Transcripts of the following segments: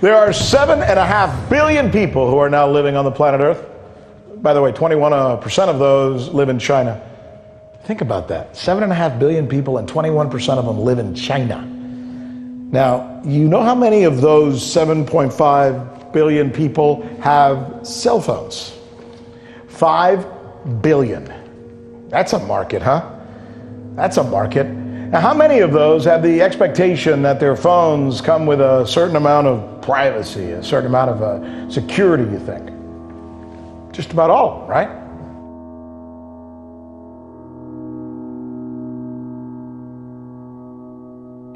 There are 7.5 billion people who are now living on the planet Earth. By the way, 21% of those live in China. Think about that. 7.5 billion people and 21% of them live in China. Now, you know how many of those 7.5 billion people have cell phones? 5 billion. That's a market, huh? That's a market. Now, how many of those have the expectation that their phones come with a certain amount of privacy, a certain amount of security, you think? Just about all, right?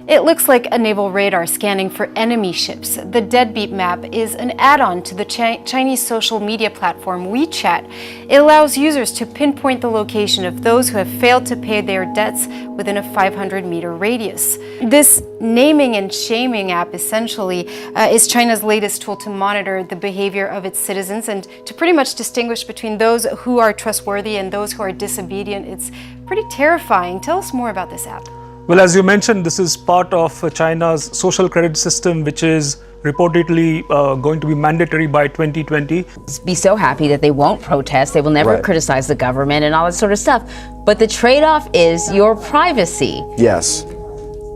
It looks like a naval radar scanning for enemy ships. The Deadbeat map is an add-on to the Chinese social media platform WeChat. It allows users to pinpoint the location of those who have failed to pay their debts within a 500-meter radius. This naming and shaming app essentially is China's latest tool to monitor the behavior of its citizens and to pretty much distinguish between those who are trustworthy and those who are disobedient. It's pretty terrifying. Tell us more about this app. Well, as you mentioned, this is part of China's social credit system, which is reportedly going to be mandatory by 2020. Be so happy that they won't protest, they will never criticize the government and all that sort of stuff. But the trade-off is your privacy. Yes.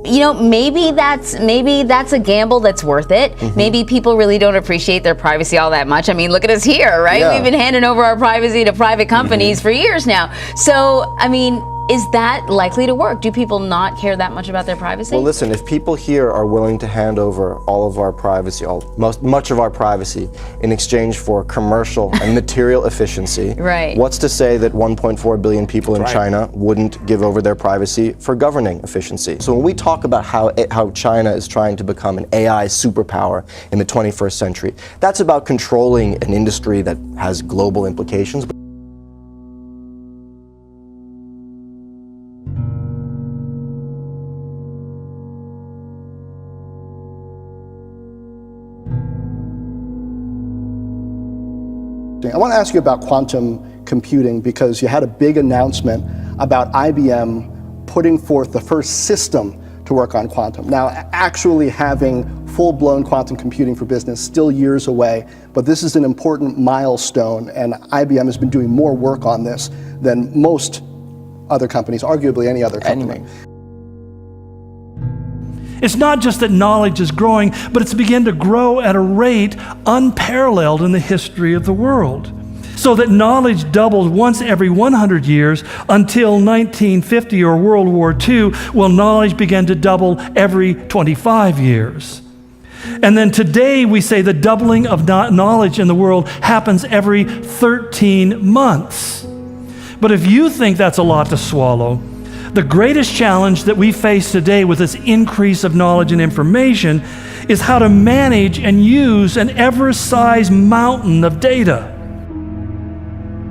You know, maybe that's a gamble that's worth it. Maybe people really don't appreciate their privacy all that much. I mean, look at us here, right? Yeah. We've been handing over our privacy to private companies for years now. So, I mean, is that likely to work? Do people not care that much about their privacy? Well, listen, if people here are willing to hand over all of our privacy, much of our privacy, in exchange for commercial and material efficiency, what's to say that 1.4 billion people in China wouldn't give over their privacy for governing efficiency? So when we talk about how China is trying to become an AI superpower in the 21st century, that's about controlling an industry that has global implications. I want to ask you about quantum computing because you had a big announcement about IBM putting forth the first system to work on quantum. Now, actually having full-blown quantum computing for business still years away, but this is an important milestone, and IBM has been doing more work on this than most other companies, arguably any other company. It's not just that knowledge is growing, but it's begun to grow at a rate unparalleled in the history of the world. So that knowledge doubles once every 100 years until 1950 or World War II, well, knowledge began to double every 25 years. And then today we say the doubling of knowledge in the world happens every 13 months. But if you think that's a lot to swallow, the greatest challenge that we face today with this increase of knowledge and information is how to manage and use an ever-sized mountain of data.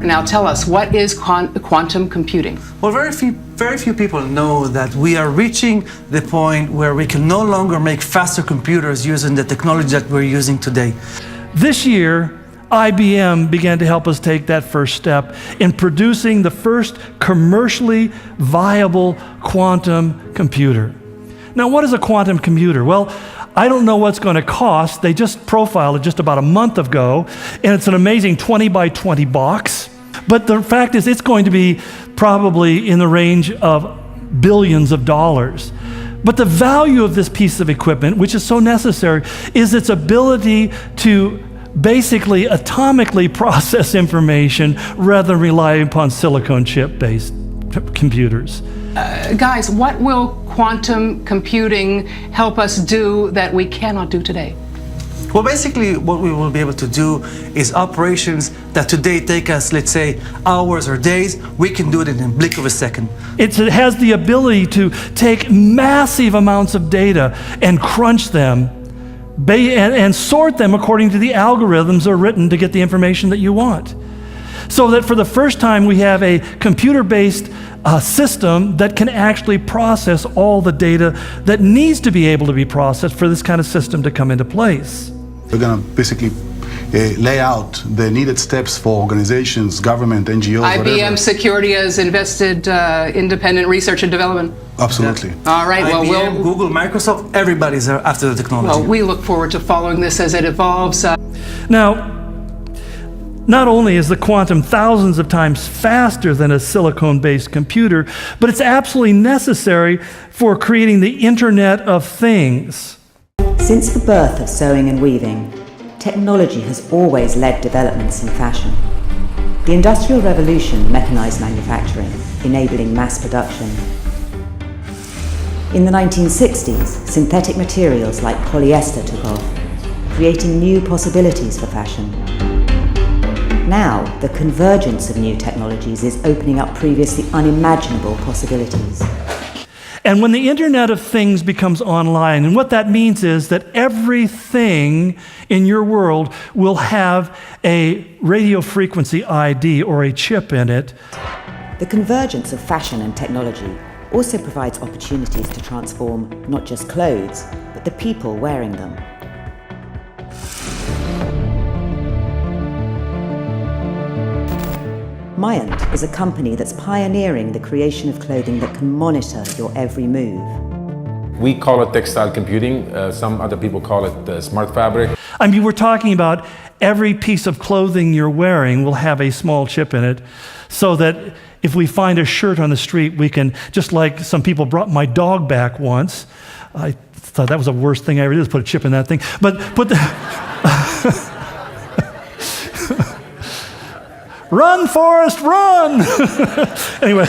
Now tell us, what is quantum computing? Well, very few people know that we are reaching the point where we can no longer make faster computers using the technology that we're using today. This year, IBM began to help us take that first step in producing the first commercially viable quantum computer. Now, what is a quantum computer? Well, I don't know what's going to cost. They just profiled it just about a month ago, and it's an amazing 20 by 20 box. But the fact is, it's going to be probably in the range of billions of dollars. But the value of this piece of equipment, which is so necessary, is its ability to basically atomically process information rather than rely upon silicon chip-based computers. Guys, what will quantum computing help us do that we cannot do today? Well, basically what we will be able to do is operations that today take us, let's say, hours or days, we can do it in a blink of a second. It has the ability to take massive amounts of data and crunch them and sort them according to the algorithms that are written to get the information that you want. So that for the first time we have a computer-based system that can actually process all the data that needs to be able to be processed for this kind of system to come into place. We're going to basically lay out the needed steps for organizations, government, NGOs, IBM whatever. Security has invested independent research and development. Absolutely. All right, well, IBM, Google, Microsoft, everybody's after the technology. well, we look forward to following this as it evolves. Now, not only is the quantum thousands of times faster than a silicon-based computer, but it's absolutely necessary for creating the Internet of Things. Since the birth of sewing and weaving, technology has always led developments in fashion. The Industrial Revolution mechanized manufacturing, enabling mass production. In the 1960s, synthetic materials like polyester took off, creating new possibilities for fashion. Now, the convergence of new technologies is opening up previously unimaginable possibilities. And when the Internet of Things becomes online, and what that means is that everything in your world will have a radio frequency ID or a chip in it. The convergence of fashion and technology also provides opportunities to transform not just clothes, but the people wearing them. Myant is a company that's pioneering the creation of clothing that can monitor your every move. We call it textile computing. Some other people call it smart fabric. I mean, we're talking about every piece of clothing you're wearing will have a small chip in it, so that if we find a shirt on the street, we can, just like some people brought my dog back once. I thought that was the worst thing I ever did, is put a chip in that thing. But put the... Run, Forrest, run! Anyway.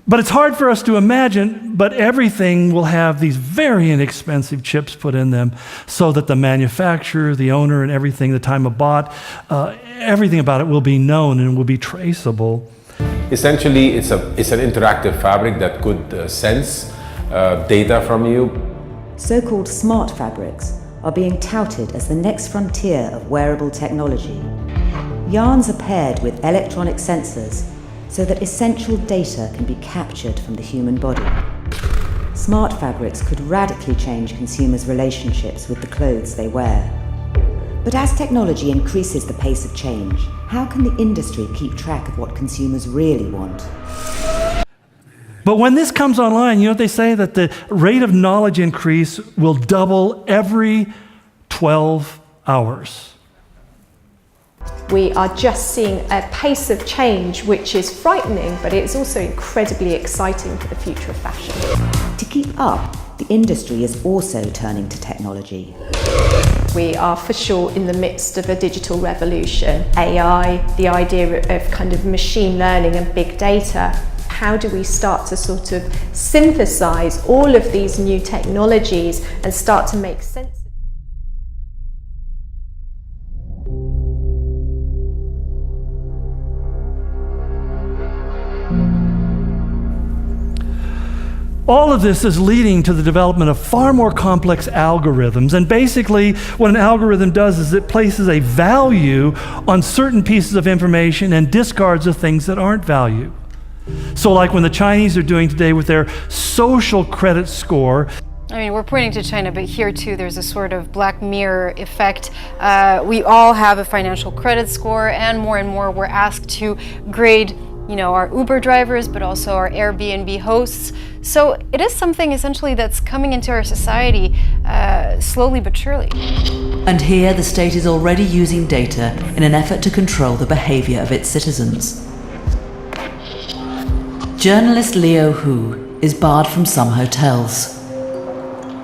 But it's hard for us to imagine, but everything will have these very inexpensive chips put in them so that the manufacturer, the owner, and everything, the time of bought, everything about it will be known and will be traceable. Essentially, it's an interactive fabric that could sense data from you. So-called smart fabrics are being touted as the next frontier of wearable technology. Yarns are paired with electronic sensors so that essential data can be captured from the human body. Smart fabrics could radically change consumers' relationships with the clothes they wear. But as technology increases the pace of change, how can the industry keep track of what consumers really want? But when this comes online, you know what they say? That the rate of knowledge increase will double every 12 hours. We are just seeing a pace of change which is frightening, but it's also incredibly exciting for the future of fashion. To keep up, the industry is also turning to technology. We are for sure in the midst of a digital revolution. AI, the idea of kind of machine learning and big data. How do we start to sort of synthesize all of these new technologies and start to make sense of it? All of this is leading to the development of far more complex algorithms. And basically, what an algorithm does is it places a value on certain pieces of information and discards the things that aren't value. So like when the Chinese are doing today with their social credit score. I mean, we're pointing to China, but here too, there's a sort of Black Mirror effect. We all have a financial credit score, and more we're asked to grade, you know, our Uber drivers, but also our Airbnb hosts. So it is something essentially that's coming into our society slowly but surely. And here the state is already using data in an effort to control the behavior of its citizens. Journalist Leo Hu is barred from some hotels.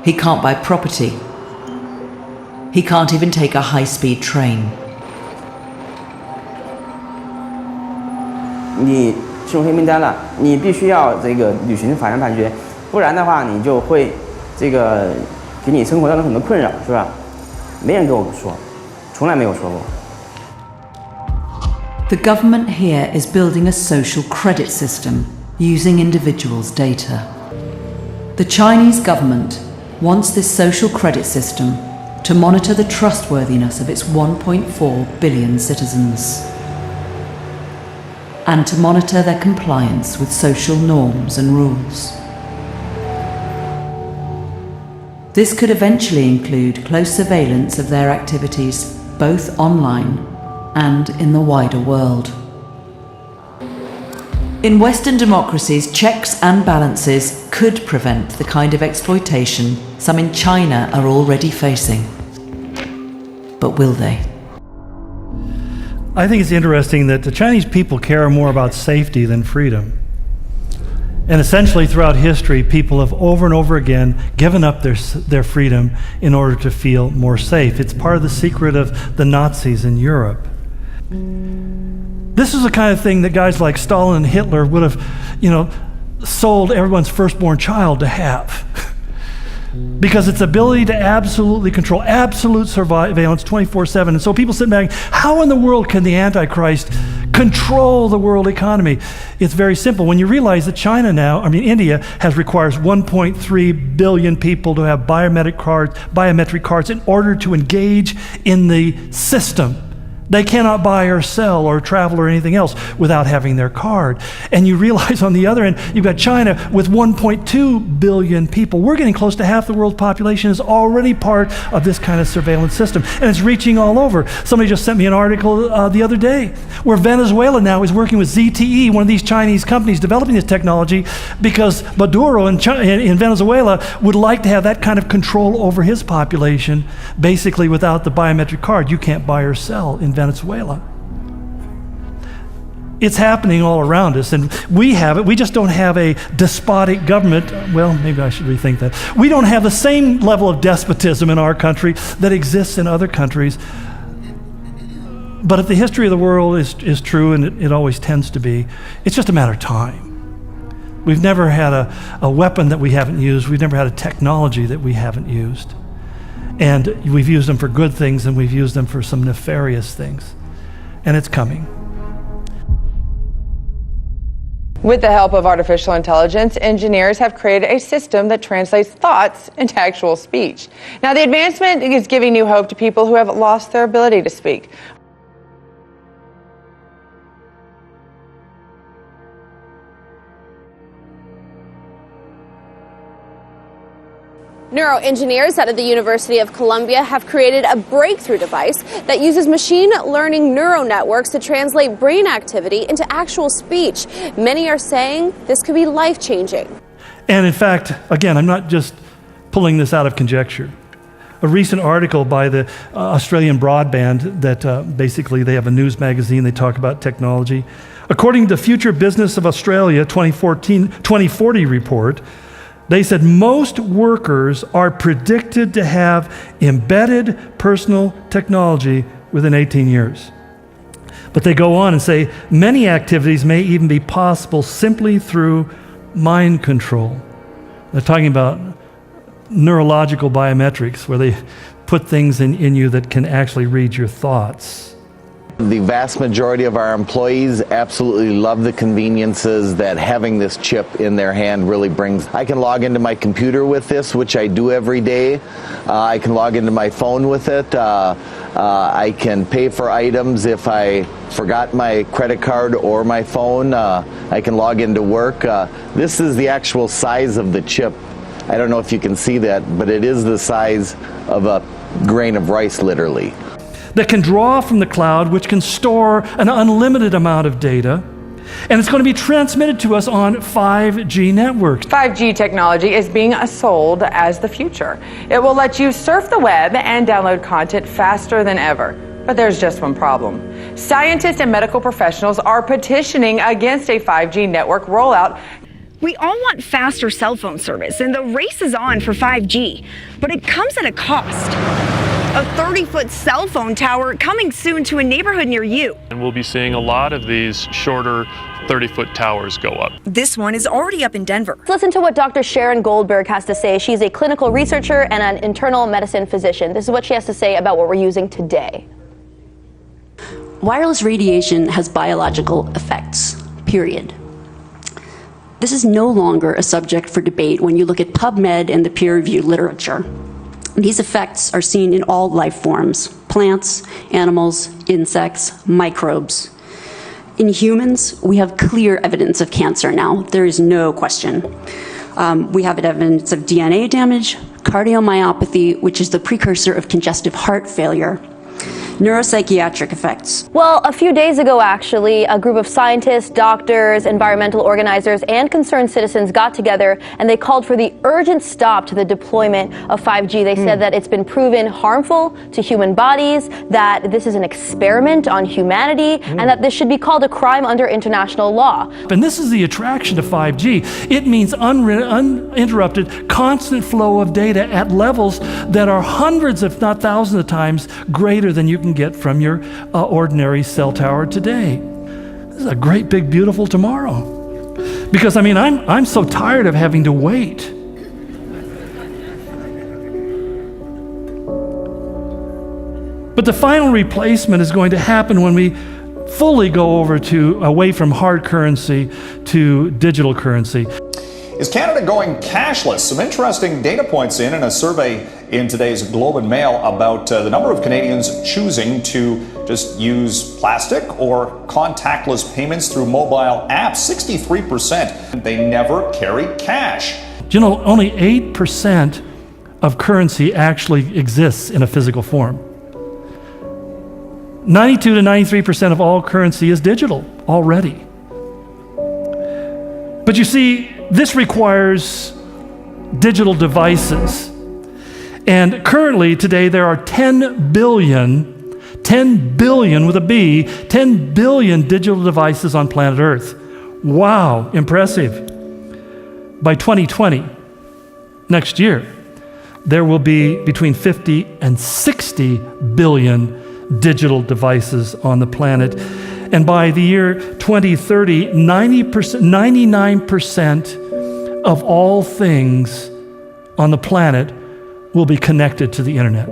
He can't buy property. He can't even take a high-speed train. 你进入黑名单了，你必须要这个履行法院判决，不然的话你就会这个给你生活造成很多困扰，是吧？没人跟我说，从来没有说过。 The government here is building a social credit system using individuals' data. The Chinese government wants this social credit system to monitor the trustworthiness of its 1.4 billion citizens and to monitor their compliance with social norms and rules. This could eventually include close surveillance of their activities, both online and in the wider world. In Western democracies, checks and balances could prevent the kind of exploitation some in China are already facing. But will they? I think it's interesting that the Chinese people care more about safety than freedom. And essentially throughout history, people have over and over again given up their freedom in order to feel more safe. It's part of the secret of the Nazis in Europe. This is the kind of thing that guys like Stalin and Hitler would have, sold everyone's firstborn child to have. Because its ability to absolutely control, absolute surveillance 24/7. And so people sit back, how in the world can the Antichrist control the world economy? It's very simple. When you realize that India requires 1.3 billion people to have biometric cards in order to engage in the system. They cannot buy or sell or travel or anything else without having their card. And you realize on the other end, you've got China with 1.2 billion people. We're getting close to half the world's population is already part of this kind of surveillance system. And it's reaching all over. Somebody just sent me an article the other day where Venezuela now is working with ZTE, one of these Chinese companies developing this technology, because Maduro in Venezuela would like to have that kind of control over his population. Basically, without the biometric card, you can't buy or sell in Venezuela. It's happening all around us, and we have it. We just don't have a despotic government. Well, maybe I should rethink that. We don't have the same level of despotism in our country that exists in other countries. But if the history of the world is true, and it always tends to be, it's just a matter of time. We've never had a weapon that we haven't used. We've never had a technology that we haven't used. And we've used them for good things, and we've used them for some nefarious things. And it's coming. With the help of artificial intelligence, engineers have created a system that translates thoughts into actual speech. Now, the advancement is giving new hope to people who have lost their ability to speak. Neuroengineers out of the University of Columbia have created a breakthrough device that uses machine learning neural networks to translate brain activity into actual speech. Many are saying this could be life-changing. And in fact, again, I'm not just pulling this out of conjecture. A recent article by the Australian Broadband that basically they have a news magazine, they talk about technology. According to the Future Business of Australia 2040 report, they said most workers are predicted to have embedded personal technology within 18 years. But they go on and say many activities may even be possible simply through mind control. They're talking about neurological biometrics, where they put things in you that can actually read your thoughts. The vast majority of our employees absolutely love the conveniences that having this chip in their hand really brings. I can log into my computer with this, which I do every day. I can log into my phone with it. I can pay for items if I forgot my credit card or my phone. I can log into work. This is the actual size of the chip. I don't know if you can see that, but it is the size of a grain of rice, literally. That can draw from the cloud, which can store an unlimited amount of data, and it's going to be transmitted to us on 5G networks. 5G technology is being sold as the future. It will let you surf the web and download content faster than ever. But there's just one problem. Scientists and medical professionals are petitioning against a 5G network rollout. We all want faster cell phone service, and the race is on for 5G, but it comes at a cost. A 30-foot cell phone tower coming soon to a neighborhood near you. And we'll be seeing a lot of these shorter 30-foot towers go up. This one is already up in Denver. Let's listen to what Dr. Sharon Goldberg has to say. She's a clinical researcher and an internal medicine physician. This is what she has to say about what we're using today. Wireless radiation has biological effects, period. This is no longer a subject for debate when you look at PubMed and the peer-reviewed literature. These effects are seen in all life forms: plants, animals, insects, microbes. In humans, we have clear evidence of cancer now. There is no question. We have evidence of DNA damage, cardiomyopathy, which is the precursor of congestive heart failure. Neuropsychiatric effects. Well, a few days ago, actually, a group of scientists, doctors, environmental organizers, and concerned citizens got together and they called for the urgent stop to the deployment of 5G. They said that it's been proven harmful to human bodies, that this is an experiment on humanity, and that this should be called a crime under international law. And this is the attraction to 5G. It means uninterrupted, constant flow of data at levels that are hundreds, if not thousands of times greater than you can get from your ordinary cell tower today. This is a great, big, beautiful tomorrow. Because, I mean, I'm so tired of having to wait. But the final replacement is going to happen when we fully go away from hard currency to digital currency. Is Canada going cashless? Some interesting data points in a survey in today's Globe and Mail about the number of Canadians choosing to just use plastic or contactless payments through mobile apps. 63%, they never carry cash. Do you know only 8% of currency actually exists in a physical form? 92 to 93% of all currency is digital already. But you see, this requires digital devices. And currently, today, there are 10 billion with a B, 10 billion digital devices on planet Earth. Wow, impressive. By 2020, next year, there will be between 50 and 60 billion digital devices on the planet. And by the year 2030, 99% of all things on the planet will be connected to the internet.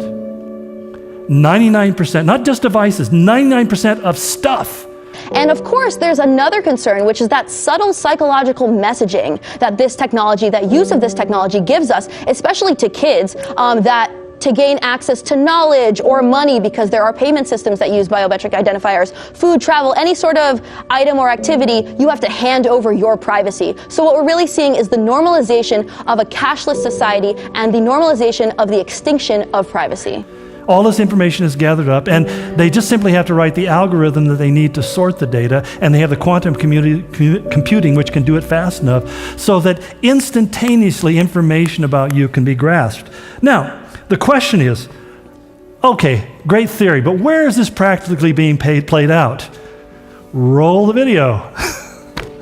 99%, not just devices, 99% of stuff. And of course, there's another concern, which is that subtle psychological messaging that this technology, that use of this technology gives us, especially to kids, that to gain access to knowledge or money, because there are payment systems that use biometric identifiers, food, travel, any sort of item or activity, you have to hand over your privacy. So what we're really seeing is the normalization of a cashless society and the normalization of the extinction of privacy. All this information is gathered up, and they just simply have to write the algorithm that they need to sort the data, and they have the quantum computing which can do it fast enough so that instantaneously information about you can be grasped. Now, the question is, okay, great theory, but where is this practically being played out? Roll the video.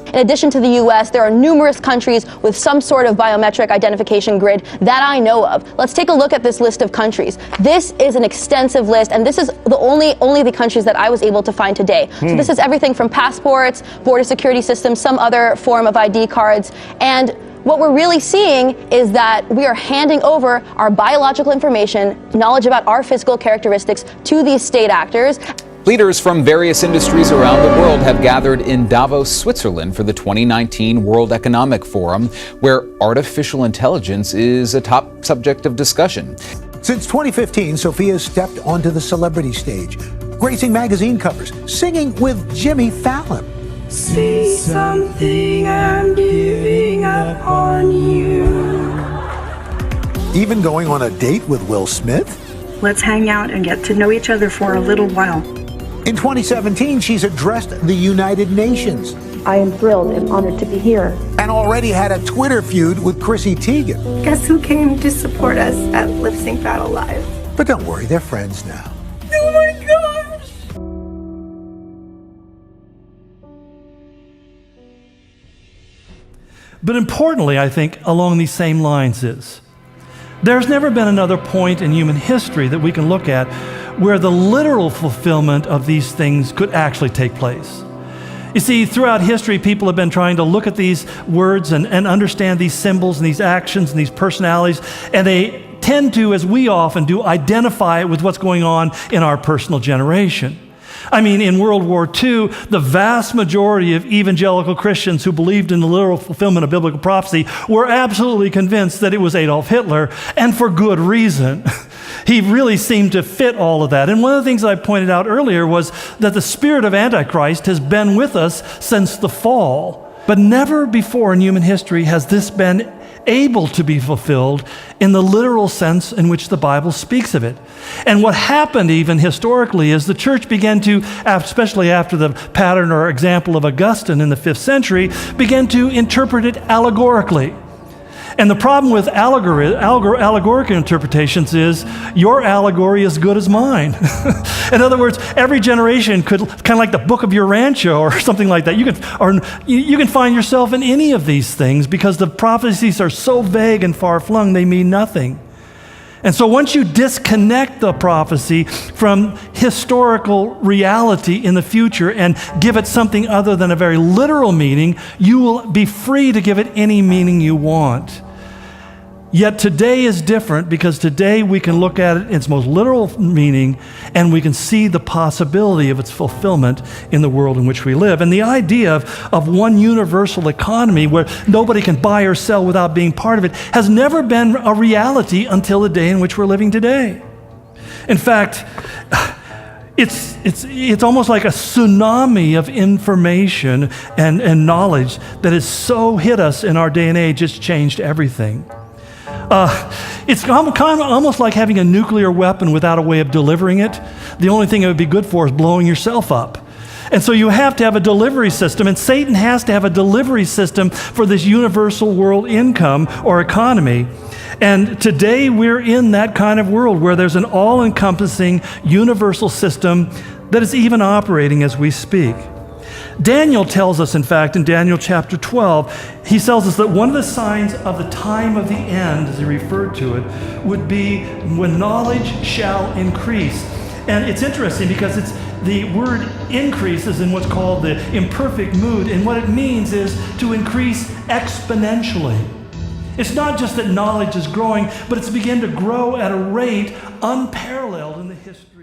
In addition to the US, there are numerous countries with some sort of biometric identification grid that I know of. Let's take a look at this list of countries. This is an extensive list, and this is the only the countries that I was able to find today. So this is everything from passports, border security systems, some other form of ID cards, and what we're really seeing is that we are handing over our biological information, knowledge about our physical characteristics, to these state actors. Leaders from various industries around the world have gathered in Davos, Switzerland for the 2019 World Economic Forum, where artificial intelligence is a top subject of discussion. Since 2015, Sophia stepped onto the celebrity stage, gracing magazine covers, singing with Jimmy Fallon. Say something, I'm giving up on you. Even going on a date with Will Smith. Let's hang out and get to know each other for a little while. In 2017, she's addressed the United Nations. I am thrilled and honored to be here. And already had a Twitter feud with Chrissy Teigen. Guess who came to support us at Lip Sync Battle Live? But don't worry, they're friends now. Oh my gosh! But importantly, I think, along these same lines is, there's never been another point in human history that we can look at where the literal fulfillment of these things could actually take place. You see, throughout history, people have been trying to look at these words and understand these symbols and these actions and these personalities, and they tend to, as we often do, identify it with what's going on in our personal generation. I mean, in World War II, the vast majority of evangelical Christians who believed in the literal fulfillment of biblical prophecy were absolutely convinced that it was Adolf Hitler, and for good reason. He really seemed to fit all of that. And one of the things that I pointed out earlier was that the spirit of Antichrist has been with us since the fall. But never before in human history has this been able to be fulfilled in the literal sense in which the Bible speaks of it. And what happened even historically is the church began to, especially after the pattern or example of Augustine in the 5th century, began to interpret it allegorically. And the problem with allegorical interpretations is your allegory is as good as mine. In other words, every generation could, kind of like the Book of Your Rancho or something like that. You can find yourself in any of these things because the prophecies are so vague and far-flung, they mean nothing. And so once you disconnect the prophecy from historical reality in the future and give it something other than a very literal meaning, you will be free to give it any meaning you want. Yet today is different because today we can look at it in its most literal meaning and we can see the possibility of its fulfillment in the world in which we live. And the idea of one universal economy where nobody can buy or sell without being part of it has never been a reality until the day in which we're living today. In fact, it's almost like a tsunami of information and knowledge that has so hit us in our day and age, it's changed everything. It's kind of almost like having a nuclear weapon without a way of delivering it. The only thing it would be good for is blowing yourself up. And so you have to have a delivery system, and Satan has to have a delivery system for this universal world income or economy. And today we're in that kind of world where there's an all-encompassing universal system that is even operating as we speak. Daniel tells us, in fact, in Daniel chapter 12, he tells us that one of the signs of the time of the end, as he referred to it, would be when knowledge shall increase. And it's interesting because the word increase is in what's called the imperfect mood, and what it means is to increase exponentially. It's not just that knowledge is growing, but it's begun to grow at a rate unparalleled in the history